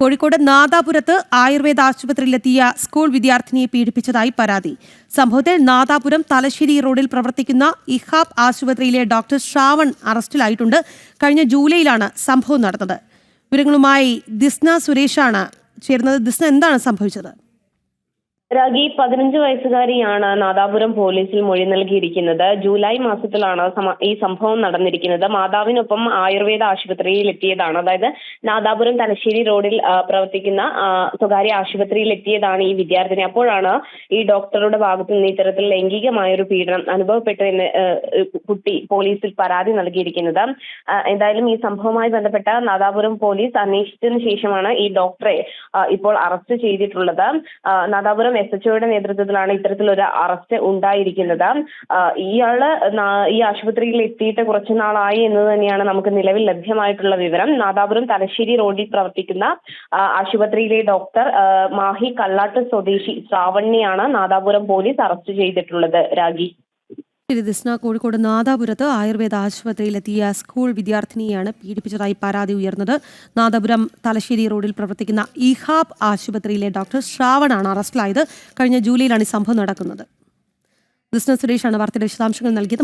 Kozhikode നാദാപുരത്ത് Ayurveda ആശുപത്രിയിലെത്തിയ school വിദ്യാർത്ഥിനിയെ പീഡിപ്പിച്ചതായി പരാതി. സംഭവത്തിൽ നാദാപുരം തലശ്ശേരി റോഡിൽ പ്രവർത്തിക്കുന്ന ഇഹാബ് ആശുപത്രിയിലെ ഡോക്ടർ ശ്രാവൺ അറസ്റ്റിലായിട്ടുണ്ട്. കഴിഞ്ഞ ജൂലൈയിലാണ് സംഭവം നടന്നത്. വിവരങ്ങളുമായി ദിസ്ന സുരേഷാണ് ചേരുന്നത്. ദിസ്ന, എന്താണ് സംഭവിച്ചത്? രാഗി 15 വയസ്സുകാരിയാണ് നാദാപുരം പോലീസിൽ മൊഴി നൽകിയിരിക്കുന്നത്. ജൂലൈ മാസത്തിലാണ് ഈ സംഭവം നടന്നിരിക്കുന്നത്. മാതാവിനൊപ്പം ആയുർവേദ ആശുപത്രിയിൽ എത്തിയതാണ്. അതായത് നാദാപുരം തലശ്ശേരി റോഡിൽ പ്രവർത്തിക്കുന്ന സ്വകാര്യ ആശുപത്രിയിൽ എത്തിയതാണ് ഈ വിദ്യാർത്ഥിനി. അപ്പോഴാണ് ഈ ഡോക്ടറുടെ ഭാഗത്തു നിന്ന് ഇത്തരത്തിൽ ലൈംഗികമായൊരു പീഡനം അനുഭവപ്പെട്ടെന്ന് കുട്ടി പോലീസിൽ പരാതി നൽകിയിരിക്കുന്നത്. എന്തായാലും ഈ സംഭവവുമായി ബന്ധപ്പെട്ട നാദാപുരം പോലീസ് അന്വേഷിച്ചതിന് ശേഷമാണ് ഈ ഡോക്ടറെ ഇപ്പോൾ അറസ്റ്റ് ചെയ്തിട്ടുള്ളത്. നാദാപുരം SHOയുടെ നേതൃത്വത്തിലാണ് ഇത്തരത്തിലൊരു അറസ്റ്റ് ഉണ്ടായിരിക്കുന്നത്. ഇയാള് ഈ ആശുപത്രിയിൽ എത്തിയിട്ട് കുറച്ചു നാളായി എന്ന് തന്നെയാണ് നമുക്ക് നിലവിൽ ലഭ്യമായിട്ടുള്ള വിവരം. നാദാപുരം തലശ്ശേരി റോഡിൽ പ്രവർത്തിക്കുന്ന ആശുപത്രിയിലെ ഡോക്ടർ മാഹി കള്ളാട്ട് സ്വദേശി ശ്രാവണിയാണ് നാദാപുരം പോലീസ് അറസ്റ്റ് ചെയ്തിട്ടുള്ളത്. രാഗി. ദിസ്ന, കോഴിക്കോട് നാദാപുരത്ത് ആയുർവേദ ആശുപത്രിയിലെത്തിയ സ്കൂൾ വിദ്യാർത്ഥിനിയാണ് പീഡിപ്പിച്ചതായി പരാതി ഉയർന്നത്. നാദാപുരം തലശ്ശേരി റോഡിൽ പ്രവർത്തിക്കുന്ന ഇഹാബ് ആശുപത്രിയിലെ ഡോക്ടർ ശ്രാവണാണ് അറസ്റ്റിലായത്. കഴിഞ്ഞ ജൂലൈയിലാണ് ഈ സംഭവം നടക്കുന്നത്. ദിസ്ന സുരേഷാണ് വാർത്തയുടെ വിശദാംശങ്ങൾ നൽകിയത്.